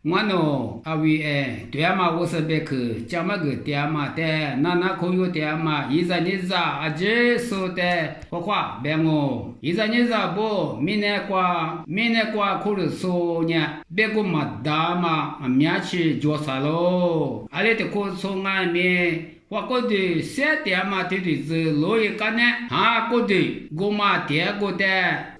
我喏，阿伟对嘛，我是别去，讲嘛个对嘛的，那可有对嘛？一在你在阿姐说的，花花别我，一在你在不，明年过可能说呢，别个嘛大嘛，面去做啥咯？阿里的可从外面。我觉得三点嘛，对对是罗一个呢，啊，觉得我嘛第二个的，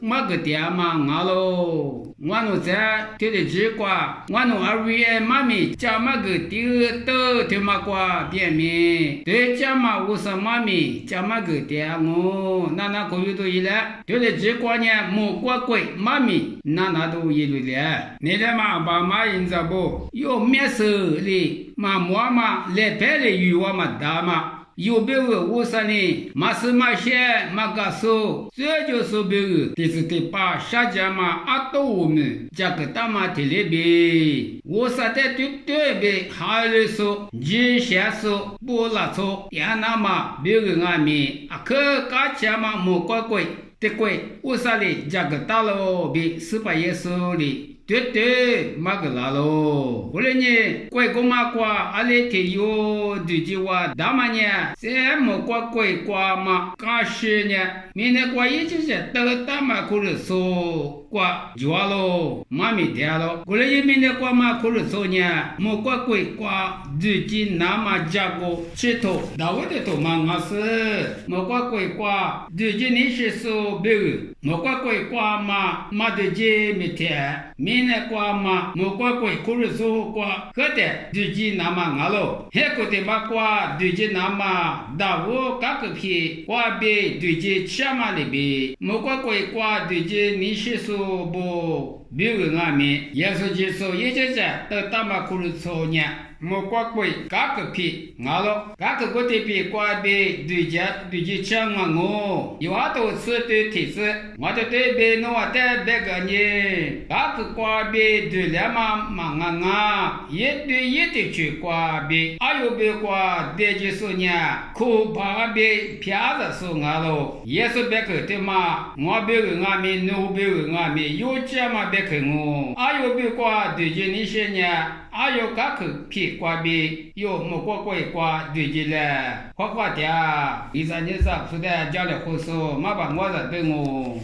么个点嘛俺喽，我弄在对对结果，我弄二位妈咪加么个第二都对嘛个变面，对加嘛我是妈咪加么个点我，那可有多一了，对对结果呢，莫怪怪妈咪那都一路了，你的嘛爸妈人家不有面手哩。嘛我嘛来白的鱼我嘛大嘛，有别个我说呢，嘛是嘛些嘛个说，这就是别个，第是第八下家嘛阿多我们这个大嘛的里边，我说的对边还是说，你先说不拉错，也那嘛别个外面啊可家家嘛莫怪怪，的怪，我说的这个大路边是把耶稣的。对，嘛个啦喽。后来呢，怪个嘛瓜，阿里提有对句话，大嘛呢，这么怪嘛，干些呢，明天瓜也就是到大嘛可能说瓜抓喽，妈咪掉喽。后来明天瓜嘛可能说呢，么瓜对句那么加个吃头，大卫的头嘛我是，么瓜对句你是说别个，么瓜嘛对句没甜。明年过嘛，莫过可能说过，可得对起那么俺喽，还可得嘛过对起那么，大我各个批，过别对起起码里边，莫过过对起你是说不，别个俺们，也是就说也就是到大嘛可能说呢。莫过贵各个批，俺咯，各个的批过别对起抢嘛我，有好多次对提示，我的对别弄我的别个呢，各个过别对了嘛俺，也对去过别，还有别过别就是呢，可怕别骗子说俺咯，也是别个的嘛，我别个俺们，侬别个俺们，有这嘛别个我，还有别过对起那些呢。还有各个批挂边有莫挂对起来，花的，一三年说的家里胡说，没把我的对我。